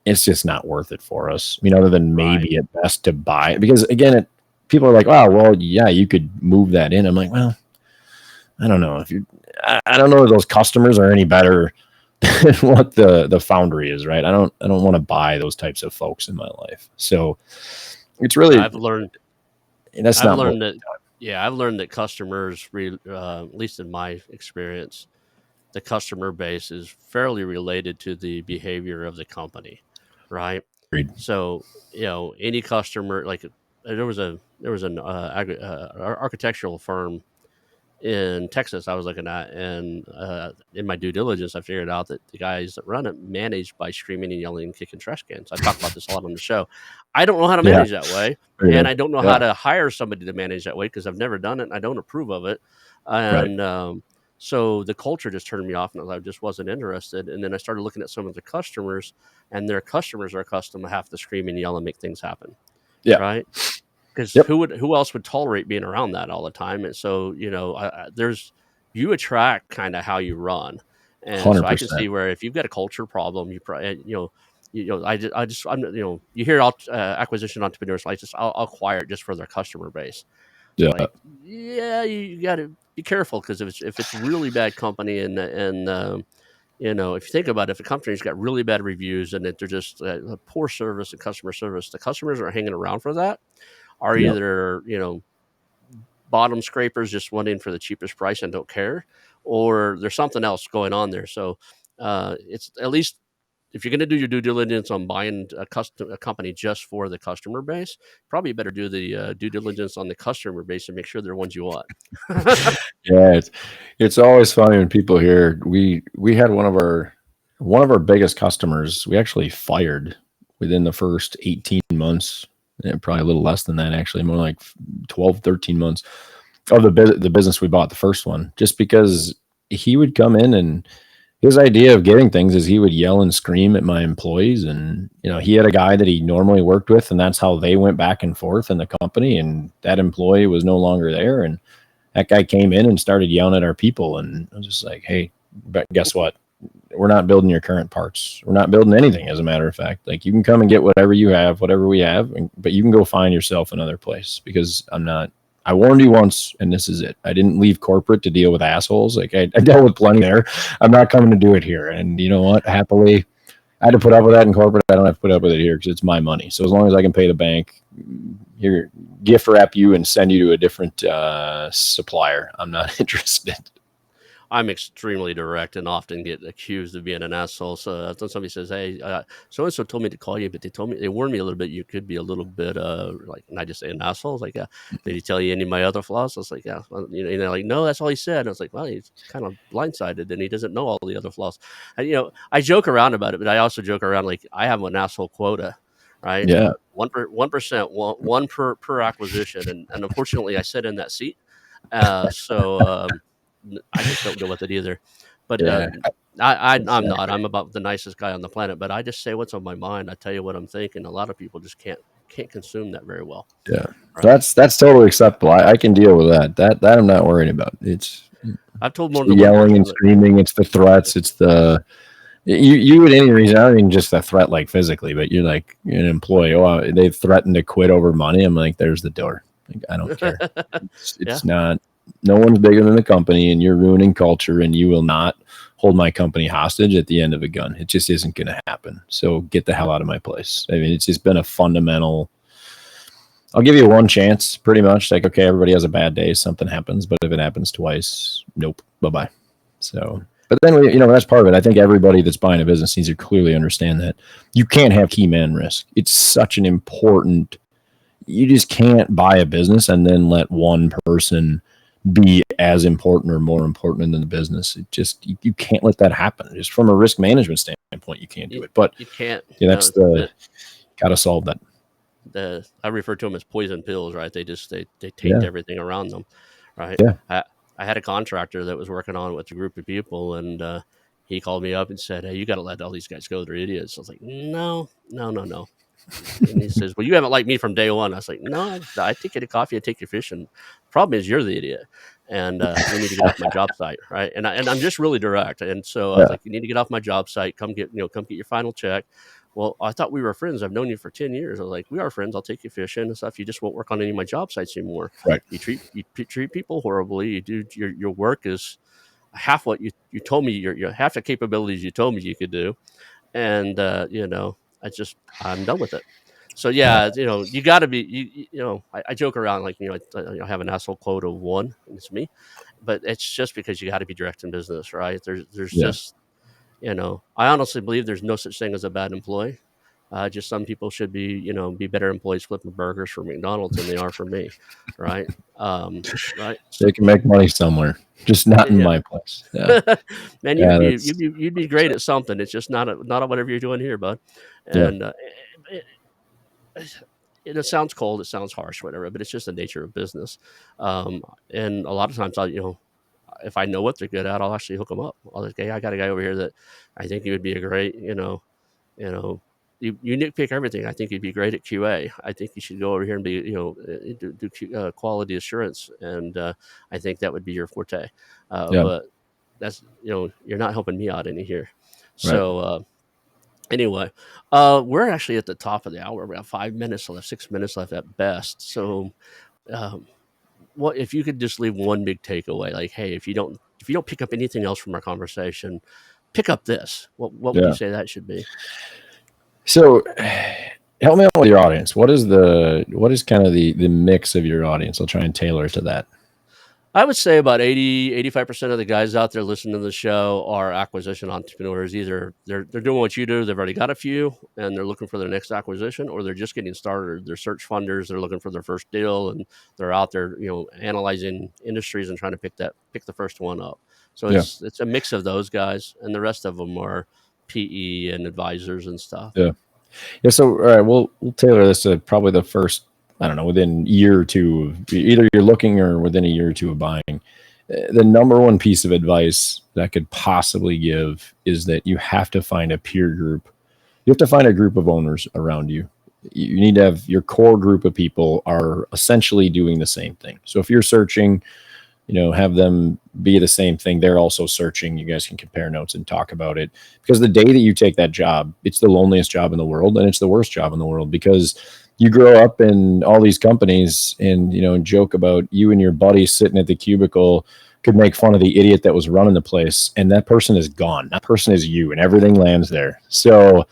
it's just not worth it for us. Other than maybe at best to buy it. Because again, people are like, oh, well, yeah, you could move that in. I'm like, well, I don't know I don't know if those customers are any better than what the foundry is, right? I don't want to buy those types of folks in my life. So it's really, I've learned that customers, at least in my experience, the customer base is fairly related to the behavior of the company, right? Agreed. So any customer, like there was an architectural firm in Texas I was looking at, and in my due diligence, I figured out that the guys that run it managed by screaming and yelling and kicking trash cans. I talk about this a lot on the show. I don't know how to manage that way, and I don't know how to hire somebody to manage that way because I've never done it and I don't approve of it. And so the culture just turned me off, and I just wasn't interested. And then I started looking at some of the customers, and their customers are accustomed to have to scream and yell and make things happen. Yeah. Right. Because who else would tolerate being around that all the time? And so, you attract kind of how you run. And 100%. So I can see where if you've got a culture problem, you probably, you hear acquisition entrepreneurs, I'll acquire it just for their customer base. Yeah. Like, you got to be careful, because if it's really bad company and if you think about it, if a company's got really bad reviews and that they're just poor service and customer service, the customers are hanging around for that. Are either, bottom scrapers just wanting for the cheapest price and don't care, or there's something else going on there. So it's, at least if you're going to do your due diligence on buying a company just for the customer base, probably better do the due diligence on the customer base and make sure they're ones you want. Yeah, it's always funny when people hear we had one of our biggest customers. We actually fired within the first 18 months. Yeah, probably a little less than that, actually, more like 12, 13 months of the business we bought, the first one, just because he would come in, and his idea of getting things is he would yell and scream at my employees. And, he had a guy that he normally worked with, and that's how they went back and forth in the company. And that employee was no longer there. And that guy came in and started yelling at our people. And I was just like, hey, but guess what? We're not building your current parts. We're not building anything, as a matter of fact. Like, you can come and get whatever you have, whatever we have, but you can go find yourself another place, because I warned you once, and this is it. I didn't leave corporate to deal with assholes. Like, I dealt with plenty there. I'm not coming to do it here. And you know what? Happily, I had to put up with that in corporate. I don't have to put up with it here, because it's my money. So as long as I can pay the bank, here, gift wrap you and send you to a different supplier, I'm not interested. I'm extremely direct and often get accused of being an asshole. So somebody says, "Hey, so-and-so told me to call you, but they warned me a little bit. You could be a little bit like," and I just say an asshole. It's like, did he tell you any of my other flaws? I was like, yeah, well, like, no, that's all he said. I was like, well, he's kind of blindsided and he doesn't know all the other flaws. And, I joke around about it, but I also joke around, like, I have an asshole quota, right? Yeah. 1%, one per acquisition. And unfortunately I sit in that seat. I just don't deal with it either. But I'm not. I'm about the nicest guy on the planet. But I just say what's on my mind. I tell you what I'm thinking. A lot of people just can't consume that very well. Yeah, right? That's totally acceptable. I can deal with that. That I'm not worried about. I've told It's more the than one yelling person and screaming. It's the threats. It's the you at any reason. I don't mean just a threat like physically, but you're like you're an employee. Oh, they threatened to quit over money. I'm like, there's the door. Like, I don't care. Yeah. It's not. No one's bigger than the company, and you're ruining culture, and you will not hold my company hostage at the end of a gun. It just isn't going to happen. So get the hell out of my place. I mean, it's just been a fundamental. I'll give you one chance, pretty much. Like, okay, everybody has a bad day, something happens, but if it happens twice, nope, bye bye. So, but then that's part of it. I think everybody that's buying a business needs to clearly understand that you can't have key man risk. It's such an important. You just can't buy a business and then let one person be as important or more important than the business. It just you can't let that happen. Just from a risk management standpoint, you can't do it. But You can't. that's the got to solve that. I refer to them as poison pills, right? They taint Yeah. everything around them, right? Yeah. I had a contractor that was working on with a group of people, and he called me up and said, "Hey, you got to let all these guys go. They're idiots." I was like, "No, no, no, no." And he says, "Well, you haven't liked me from day one." I was like, "No, I take you to coffee, I take you fishing. Problem is, you're the idiot, and you need to get off my job site, right?" And I'm just really direct. And so I was Yeah. like, "You need to get off my job site. Come get your final check." Well, I thought we were friends. I've known you for 10 years. I was like, we are friends. I'll take you fishing and stuff. You just won't work on any of my job sites anymore. Right. You treat people horribly. You do your work is half what you told me your half the capabilities you told me you could do. And I'm done with it. So Yeah. yeah, you got to be I joke around like I have an asshole quote of one, and it's me, but it's just because you got to be direct in business, right? There's Yeah. just I honestly believe there's no such thing as a bad employee. Just some people should be better employees flipping burgers for McDonald's than they are for me, right? Right. So, They can make money somewhere, just not in yeah, my place. Yeah. man, Yeah. That's you'd be great at something. It's just not whatever you're doing here, bud. yeah. And it, it sounds cold, it sounds harsh, whatever, but it's just the nature of business. And a lot of times, if I know what they're good at, I'll actually hook them up. I'll like, hey, I got a guy over here that I think he would be a great, you know, you nitpick everything. I think you'd be great at QA. I think you should go over here and be, do quality assurance, and I think that would be your forte. Yeah. But that's you're not helping me out any here. Right. So anyway, we're actually at the top of the hour. We have 5 minutes left, 6 minutes left at best. So um, what if you could just leave one big takeaway? Like, hey, if you don't pick up anything else from our conversation, pick up this. What would you Yeah. say that should be? So help me out with your audience. What is kind of the mix of your audience? I'll try and tailor it to that. I would say about 85% of the guys out there listening to the show are acquisition entrepreneurs. Either they're doing what you do, they've already got a few, and they're looking for their next acquisition, or they're just getting started. They're search funders, they're looking for their first deal, and they're out there, analyzing industries and trying to pick the first one up. So Yeah. it's a mix of those guys, and the rest of them are PE and advisors and stuff. Yeah. Yeah. So, all right, we'll tailor this to probably the first, I don't know, within a year or two of either you're looking or within a year or two of buying. The number one piece of advice that I could possibly give is that you have to find a peer group. You have to find a group of owners around you. You need to have your core group of people are essentially doing the same thing. So if you're searching, have them be the same thing. They're also searching. You guys can compare notes and talk about it, because the day that you take that job, it's the loneliest job in the world, and it's the worst job in the world, because you grow up in all these companies and, joke about you and your buddies sitting at the cubicle could make fun of the idiot that was running the place. And that person is gone. That person is you, and everything lands there. So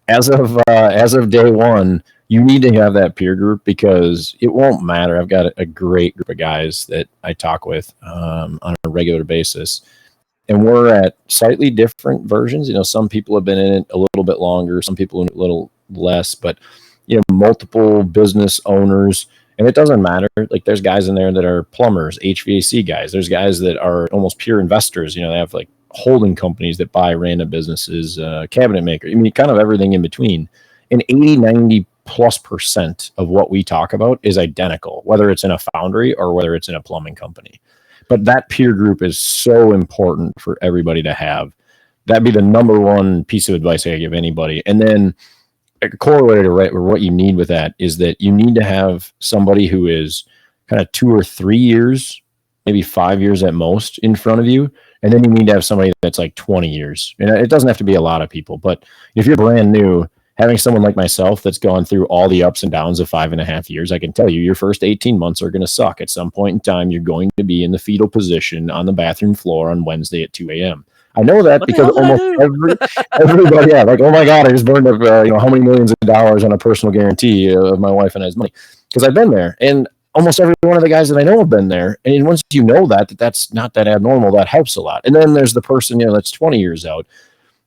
as of day one, you need to have that peer group, because it won't matter. I've got a great group of guys that I talk with on a regular basis, and we're at slightly different versions. Some people have been in it a little bit longer, some people a little less, but multiple business owners. And it doesn't matter. Like, there's guys in there that are plumbers, HVAC guys. There's guys that are almost pure investors. They have like holding companies that buy random businesses, cabinet makers. I mean, kind of everything in between. And 80-90+% of what we talk about is identical, whether it's in a foundry or whether it's in a plumbing company. But that peer group is so important for everybody to have. That'd be the number one piece of advice I give anybody. And then a corollary to what you need with that is that you need to have somebody who is kind of 2 or 3 years maybe 5 years at most in front of you. And then you need to have somebody that's like 20 years. And it doesn't have to be a lot of people, but if you're brand new, having someone like myself that's gone through all the ups and downs of 5.5 years, I can tell you your first 18 months are going to suck. At some point in time, you're going to be in the fetal position on the bathroom floor on Wednesday at 2 a.m. I know that because almost everybody, yeah, like, oh my God, I just burned up, how many millions of dollars on a personal guarantee of my wife and I's money, because I've been there. And almost every one of the guys that I know have been there. And once you know that's not that abnormal, that helps a lot. And then there's the person, that's 20 years out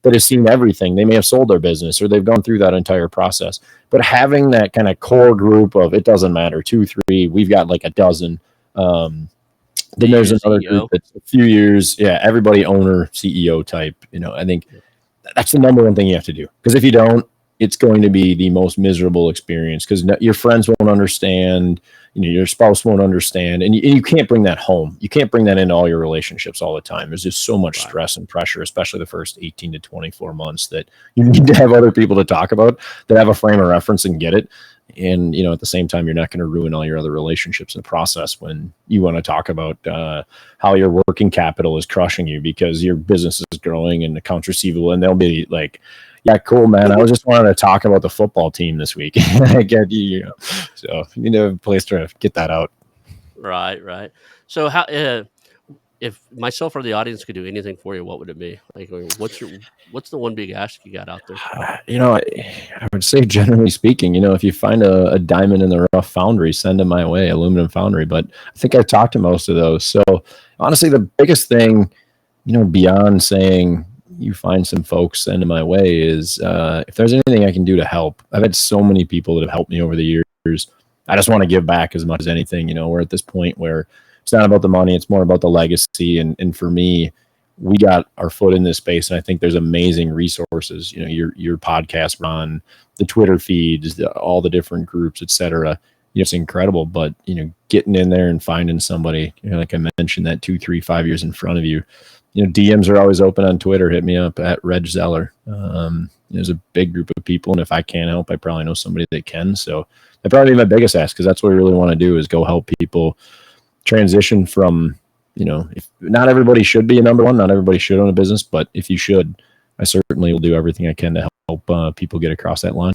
that has seen everything. They may have sold their business or they've gone through that entire process. But having that kind of core group of, it doesn't matter, 2, 3, we've got like a dozen. Then there's another group that's a few years. Yeah, everybody owner, CEO type. I think that's the number one thing you have to do. Because if you don't, it's going to be the most miserable experience, because your friends won't understand, your spouse won't understand, and you can't bring that home. You can't bring that into all your relationships all the time. There's just so much stress and pressure, especially the first 18 to 24 months, that you need to have other people to talk about that have a frame of reference and get it. And, at the same time, you're not going to ruin all your other relationships in the process when you want to talk about how your working capital is crushing you because your business is growing and accounts receivable. And they'll be like, yeah, cool, man. I was just wanting to talk about the football team this week. I get you. So you need to have a place to get that out. Right. So how, if myself or the audience could do anything for you, what would it be? Like, what's the one big ask you got out there? I would say, generally speaking, if you find a diamond in the rough foundry, send them my way, aluminum foundry. But I think I've talked to most of those. So honestly, the biggest thing, beyond saying you find some folks, send them my way, is if there's anything I can do to help. I've had so many people that have helped me over the years. I just want to give back as much as anything. We're at this point where it's not about the money, it's more about the legacy. And for me, we got our foot in this space, and I think there's amazing resources. Your podcast, Ron, the Twitter feeds, all the different groups, etc. It's incredible. But getting in there and finding somebody, like I mentioned, that 2, 3, 5 years in front of you. DMs are always open on Twitter. Hit me up at Reg Zeller. There's a big group of people, and if I can't help, I probably know somebody that can. So that'd probably be my biggest ask, because that's what we really want to do, is go help people transition from, if not everybody should be a number one, not everybody should own a business, but if you should, I certainly will do everything I can to help people get across that line.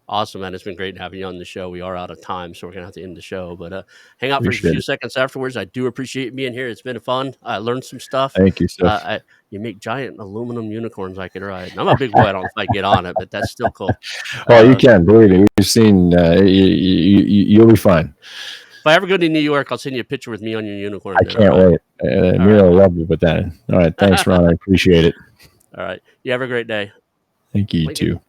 Awesome, man. It's been great having you on the show. We are out of time, so we're going to have to end the show, but hang out for a few seconds afterwards. I do appreciate being here. It's been fun. I learned some stuff. Thank you, sir. You make giant aluminum unicorns I could ride. I'm a big boy. I don't know if I get on it, but that's still cool. Well, you can, believe me. We've seen, you'll be fine. If I ever go to New York, I'll send you a picture with me on your unicorn. I can't wait. Mira will love you with that. All right. Thanks, Ron. I appreciate it. All right. You have a great day. Thank you, too.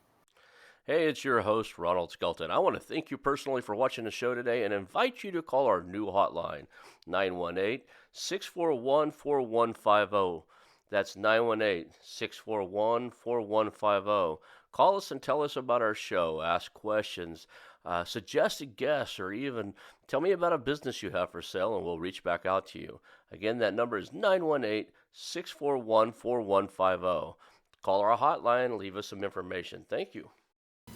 Hey, it's your host, Ronald Skelton. I want to thank you personally for watching the show today and invite you to call our new hotline, 918-641-4150. That's 918-641-4150. Call us and tell us about our show, ask questions, suggested guests, or even tell me about a business you have for sale, and we'll reach back out to you. Again, that number is 918-641-4150. Call our hotline and leave us some information. Thank you.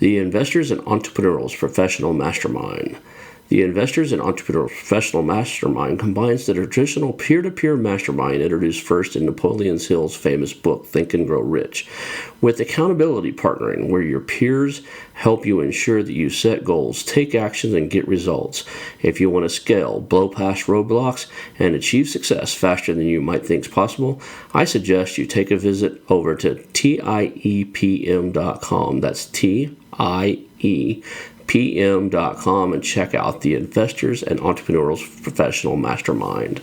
The Investors and Entrepreneurs Professional Mastermind. The Investors and Entrepreneurs Professional Mastermind combines the traditional peer-to-peer mastermind introduced first in Napoleon Hill's famous book, Think and Grow Rich, with accountability partnering, where your peers help you ensure that you set goals, take actions, and get results. If you want to scale, blow past roadblocks, and achieve success faster than you might think is possible, I suggest you take a visit over to TIEPM.com. That's TIEPM.com and check out the Investors and Entrepreneurs Professional Mastermind.